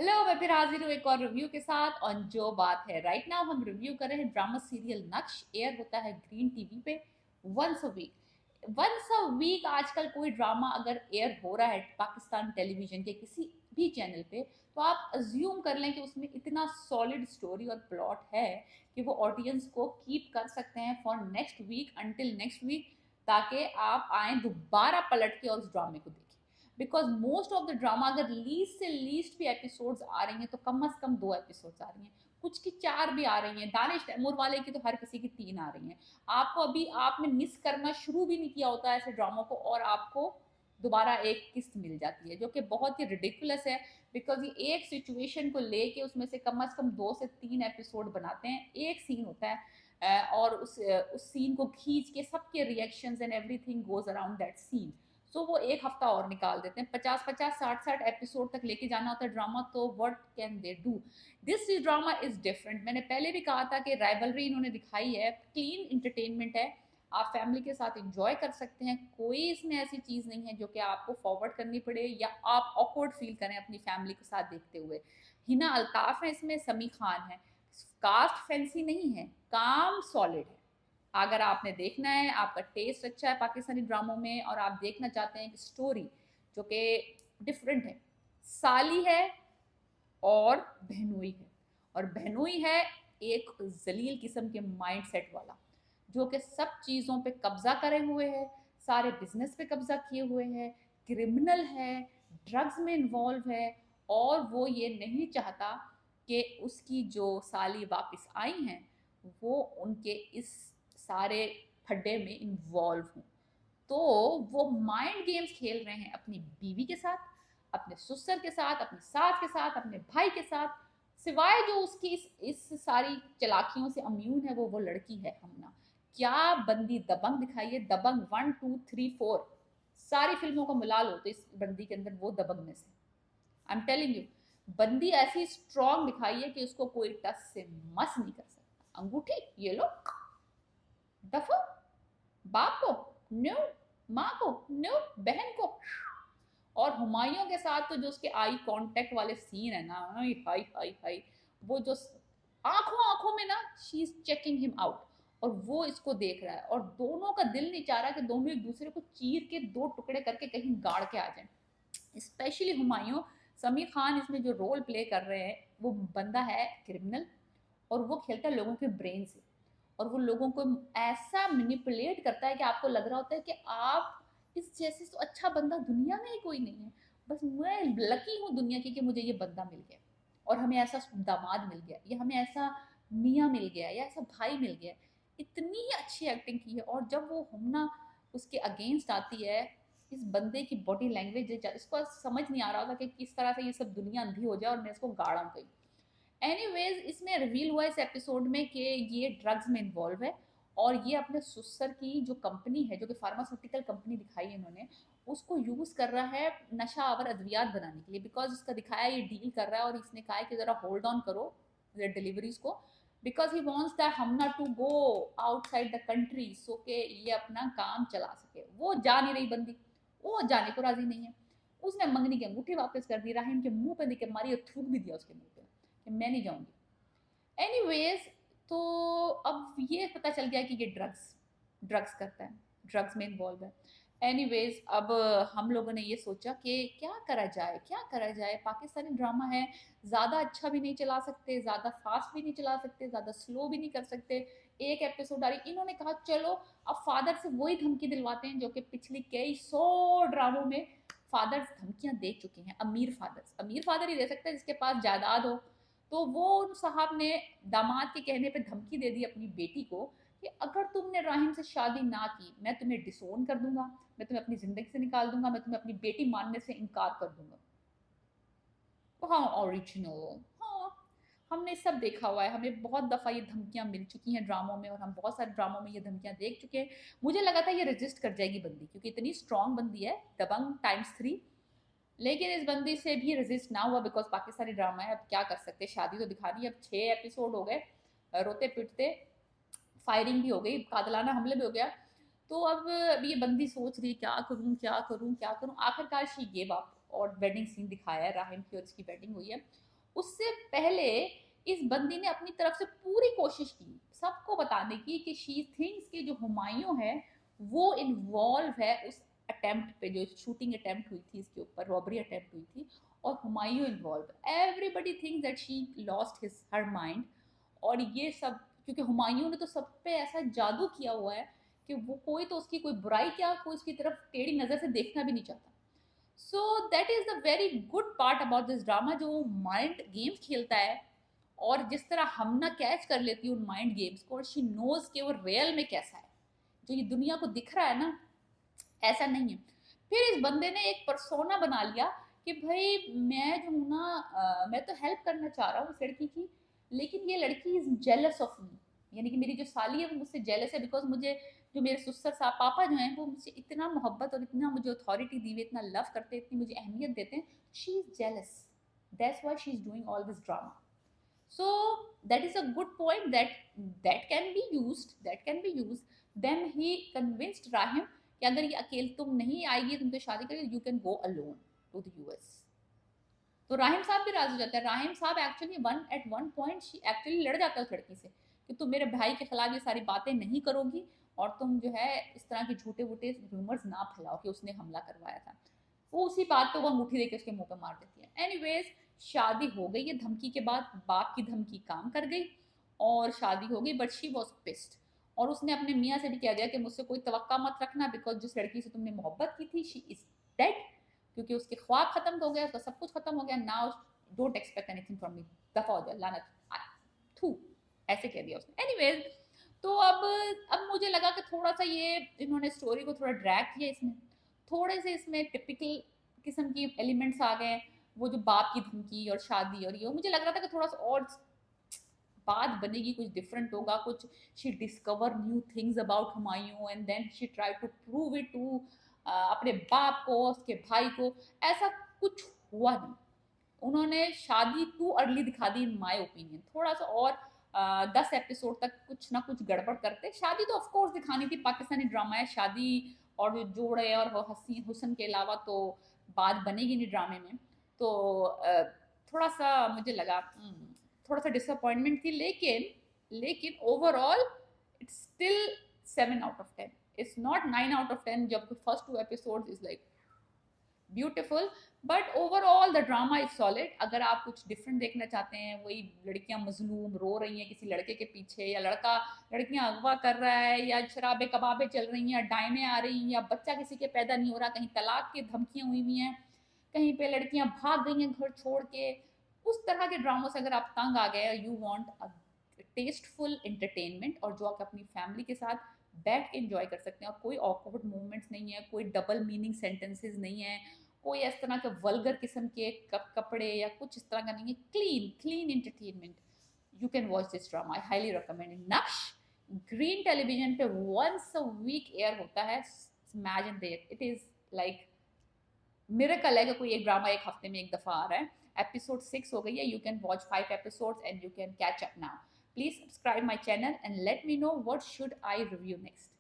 Hello, मैं फिर हाजिर हूँ एक और रिव्यू के साथ। और जो बात है राइट नाउ, हम रिव्यू कर रहे हैं ड्रामा सीरियल नक्श। एयर होता है ग्रीन टीवी पे once a week. Once a week आजकल कोई ड्रामा अगर एयर हो रहा है पाकिस्तान टेलीविजन के किसी भी चैनल पे, तो आप अज्यूम कर लें कि उसमें इतना सॉलिड स्टोरी और प्लॉट है कि वो ऑडियंस को कीप कर सकते हैं for next week, until next week, ताकि आप आए दोबारा पलट के और उस ड्रामे को देखें। Because most of the drama अगर लीस्ट से लीस्ट भी एपिसोड्स आ रही हैं तो कम से कम 2 एपिसोड्स आ रही हैं, कुछ की 4 भी आ रही हैं। दानिश तैमूर वाले की तो हर किसी की 3 आ रही हैं। आपको अभी आपने मिस करना शुरू भी नहीं किया होता ऐसे ड्रामों को और आपको दोबारा एक किस्त मिल जाती है, जो कि बहुत ही रिडिकुलस है। बिकॉज ये एक सिचुएशन को लेके उसमें से कम 2 से 3 एपिसोड बनाते हैं। एक सीन होता है और उस सीन को खींच के सबके reactions and everything goes around that scene. So वो एक हफ्ता और निकाल देते हैं। 50 50 60 60 एपिसोड तक लेके जाना होता है ड्रामा, तो what can they do. This drama is different. मैंने पहले भी कहा था कि राइवलरी इन्होंने दिखाई है, क्लीन इंटरटेनमेंट है, आप फैमिली के साथ इंजॉय कर सकते हैं। कोई इसमें ऐसी चीज़ नहीं है जो कि आपको फॉरवर्ड करनी पड़े या आप ऑकवर्ड फील करें अपनी फैमिली के साथ देखते हुए। हिना अल्ताफ है इसमें, समी खान है। कास्ट फैंसी नहीं है, काम सॉलिड है। अगर आपने देखना है, आपका टेस्ट अच्छा है पाकिस्तानी ड्रामों में और आप देखना चाहते हैं कि स्टोरी जो कि डिफरेंट है, साली है और बहनोई है। और बहनोई है एक जलील किस्म के माइंड सेट वाला, जो कि सब चीज़ों पे कब्जा करे हुए है, सारे बिजनेस पे कब्जा किए हुए है, क्रिमिनल है, ड्रग्स में इन्वॉल्व है। और वो ये नहीं चाहता कि उसकी जो साली वापस आई हैं वो उनके इस सारे फड्डे में इन्वॉल्व हूँ। तो वो माइंड गेम्स खेल रहे हैं अपनी बीवी के साथ, अपने ससुर के साथ, अपनी सास के साथ, अपने भाई के साथ। सिवाय जो उसकी इस सारी चलाकियों से अम्यून है वो लड़की है हमना। क्या बंदी दबंग दिखाई है, दबंग 1 2 3 4 सारी फिल्मों को मिला लो तो इस बंदी के अंदर वो दबंगनेस है। आई एम टेलिंग यू, बंदी ऐसी स्ट्रांग दिखाई है कि उसको कोई टस से मस नहीं कर सकता। अंगूठी ये लो, दफो, बाप को न्यू, माँ को न्यू, बहन को। और हुमायूं के साथ तो जो उसके आई कांटेक्ट वाले सीन है ना, हाय हाय हाय हाय, वो जो आंखों आंखों में ना she is checking him out और वो इसको देख रहा है और दोनों का दिल नहीं चाह रहा कि दोनों एक दूसरे को चीर के 2 टुकड़े करके कहीं गाड़ के आ जाएं। स्पेशली हुमायूं, समीर खान इसमें जो रोल प्ले कर रहे हैं, वो बंदा है क्रिमिनल और वो खेलता है लोगों के ब्रेन से। और वो लोगों को ऐसा मैनिपुलेट करता है कि आपको लग रहा होता है कि आप इस जैसे तो अच्छा बंदा दुनिया में ही कोई नहीं है। बस मैं लकी हूँ दुनिया की कि मुझे ये बंदा मिल गया और हमें ऐसा दामाद मिल गया या हमें ऐसा मियाँ मिल गया या ऐसा भाई मिल गया। इतनी ही अच्छी एक्टिंग की है। और जब वो हमना उसके अगेंस्ट आती है, इस बंदे की बॉडी लैंग्वेज, इसको समझ नहीं आ रहा था कि किस तरह से ये सब दुनिया अंधी हो जाए और मैं इसको गाड़ा गई। एनीवेज, इसमें रिवील हुआ इस एपिसोड में कि ये ड्रग्स में इन्वॉल्व है और ये अपने सुसर की जो कंपनी है, जो कि फार्मास्यूटिकल कंपनी दिखाई है इन्होंने, उसको यूज कर रहा है नशा आवर अद्वियात बनाने के लिए। बिकॉज इसका दिखाया ये डील कर रहा है और इसने कहा है कि जरा होल्ड ऑन करो डिलीवरीज को, बिकॉज ही वॉन्ट्स दैट हमना to go outside the country, so के ये अपना काम चला सके। वो जा नहीं रही बंदी, वो जाने को राजी नहीं है। उसने मंगनी की अंगूठी वापस कर दी, राहिम के मुंह पे देके मारी और थूक भी दिया उसके मुंह पे कि मैं नहीं जाऊंगी। एनीवेज, तो अब ये पता चल गया कि ये ड्रग्स ड्रग्स करता है, ड्रग्स में इन्वॉल्व है। एनीवेज, अब हम लोगों ने ये सोचा कि क्या करा जाए, क्या करा जाए। पाकिस्तानी ड्रामा है, ज़्यादा अच्छा भी नहीं चला सकते, ज़्यादा फास्ट भी नहीं चला सकते, ज़्यादा स्लो भी नहीं कर सकते। एक एपिसोड आ रही, इन्होंने कहा चलो अब फादर से वही धमकी दिलवाते हैं जो कि पिछली कई 100 ड्रामों में फादर्स धमकियां दे चुके हैं। अमीर फादर ही दे सकता है जिसके पास जायदाद हो। तो वो साहब ने दामाद के कहने पे धमकी दे दी अपनी बेटी को कि अगर तुमने राहिम से शादी ना की, मैं तुम्हें डिसोन कर दूंगा, मैं तुम्हें अपनी जिंदगी से निकाल दूंगा, मैं तुम्हें अपनी बेटी मानने से इनकार कर दूंगा। तो हाँ, ओरिजिनल, हाँ, हमने सब देखा हुआ है। हमें बहुत दफ़ा ये धमकियां मिल चुकी हैं ड्रामों में और हम बहुत सारे ड्रामों में ये धमकियां देख चुके हैं। मुझे लगा था ये रजिस्ट कर जाएगी बंदी, क्योंकि इतनी स्ट्रांग बंदी है, दबंग टाइम्स 3। लेकिन इस बंदी से भी रेजिस्ट ना हुआ, बिकॉज पाकिस्तानी ड्रामा है, अब क्या कर सकते, शादी तो दिखा दी। अब 6 एपिसोड हो गए, रोते पिटते, फायरिंग भी हो गई, कातलाना हमले भी हो गया। तो अब ये बंदी सोच रही है क्या करूं क्या करूं क्या करूं। आखिरकार शी गेव अप और वेडिंग सीन दिखाया है, राहिम की और इसकी वेडिंग हुई है। उससे पहले इस बंदी ने अपनी तरफ से पूरी कोशिश की सबको बताने की कि शी थिंक्स कि जो हुमायूं है वो इन्वॉल्व है उस अटेम्प्ट पे, जो शूटिंग अटेम्प्ट हुई थी इसके ऊपर, रॉबरी अटेम्प्ट हुई थी, और Humayun involve. Everybody thinks that she lost his her mind. और ये सब क्योंकि हुमायूं ने तो सब पे ऐसा जादू किया हुआ है कि वो कोई तो उसकी कोई बुराई क्या, कोई उसकी तरफ टेढ़ी नजर से देखना भी नहीं चाहता। So that is the very good part about this drama, जो माइंड गेम्स खेलता है और जिस तरह हम ना कैच कर लेती है उन माइंड गेम्स को, और शी नोज कि वो रियल में कैसा है, जो ये दुनिया को दिख रहा है ना ऐसा नहीं है। फिर इस बंदे ने एक परसोना बना लिया कि भाई मैं जो हूँ ना मैं तो हेल्प करना चाह रहा हूँ उस लड़की की, लेकिन ये लड़की इज जेलस ऑफ मी, यानी कि मेरी जो साली है वो मुझसे जेलस है, बिकॉज मुझे जो मेरे सुसर साहब पापा जो हैं वो मुझसे इतना मोहब्बत और इतना मुझे अथॉरिटी दी हुई, इतना लव करते हैं, इतनी मुझे अहमियत देते हैं, she is jealous, that's why she is doing all this drama. So that is a good point that can be used, that can be used. Then he convinced Rahim कि अगर ये अकेले तुम नहीं आएगी तुम तो शादी करेगी, you can go alone to the US. तो राहिम साहब भी राजी हो जाता है। राहिम साहब एक्चुअली वन पॉइंट एक्चुअली लड़ जाता है उस लड़की से कि तुम मेरे भाई के खिलाफ ये सारी बातें नहीं करोगी और तुम जो है इस तरह के झूठे वूटे रूमर्स ना फैलाओ कि उसने हमला करवाया था। वो उसी बात पे वो अंगूठी देके उसके मुंह पे मार देती है। एनीवेज शादी हो गई है, धमकी के बाद बाप की धमकी काम कर गई और शादी हो गई, बट शी वॉज पिस्ड। और उसने अपने मियाँ से भी कह दिया कि मुझसे कोई तवक्का मत रखना, बिकॉज जिस लड़की से तुमने मोहब्बत की थी शी इज डेड, क्योंकि उसके ख्वाब खत्म हो गए, उसका सब कुछ खत्म हो गया, now don't expect anything from me, दफा हो जाए लानत, थू, ऐसे कह दिया उसने। एनीवेज तो अब मुझे लगा कि थोड़ा सा ये इन्होंने स्टोरी को थोड़ा ड्रैग किया, इसमें थोड़े से इसमें टिपिकल किस्म की एलिमेंट्स आ गए, वो जो बाप की धमकी और शादी और ये, मुझे लग रहा था कि थोड़ा सा और बात बनेगी, कुछ डिफरेंट होगा, कुछ she discover new things about Humayun and then she try to prove it to अपने बाप को, उसके भाई को। ऐसा कुछ हुआ नहीं, उन्होंने शादी टू अर्ली दिखा दी इन माय ओपिनियन। थोड़ा सा और 10 एपिसोड तक कुछ ना कुछ गड़बड़ करते। शादी तो ऑफ कोर्स दिखानी थी, पाकिस्तानी ड्रामा है, शादी और जोड़े और हसीन हुसन के अलावा तो बात बनेगी नहीं ड्रामे में। तो थोड़ा सा मुझे लगा थोड़ा सा डिसअपॉइंटमेंट थी, लेकिन overall it's still 7 out of 10, it's not 9 out of 10, जब first 2 episode is like beautiful, but overall the drama is solid. अगर आप कुछ डिफरेंट देखना चाहते हैं, वही लड़कियां मजलूम रो रही हैं किसी लड़के के पीछे, या लड़का लड़कियां अगवा कर रहा है, या शराबे कबाबे चल रही हैं, या डायने आ रही हैं, या बच्चा किसी के पैदा नहीं हो रहा, कहीं तलाक की धमकियां हुई हुई हैं, कहीं पे लड़कियां भाग गई हैं घर छोड़ के, उस तरह के ड्रामों से अगर आप तंग आ गए, you want a tasteful entertainment और जो आप अपनी फैमिली के साथ बैठ के एंजॉय कर सकते हैं, और कोई ऑकवर्ड मूवमेंट्स नहीं है, कोई डबल मीनिंग सेंटेंसेस नहीं है, कोई इस तरह के वल्गर किस्म के कपड़े या कुछ इस तरह का नहीं है, clean entertainment, you can watch this drama, I highly recommend. नक्श ग्रीन टेलीविजन पे वंस अ वीक एयर होता है, imagine that, it is like miracle है कि कोई एक ड्रामा एक हफ्ते में एक दफा आ रहा है। एपिसोड 6 हो गई है, you can watch 5 episodes and you can catch up now. Please subscribe my channel and let me know what should I review next.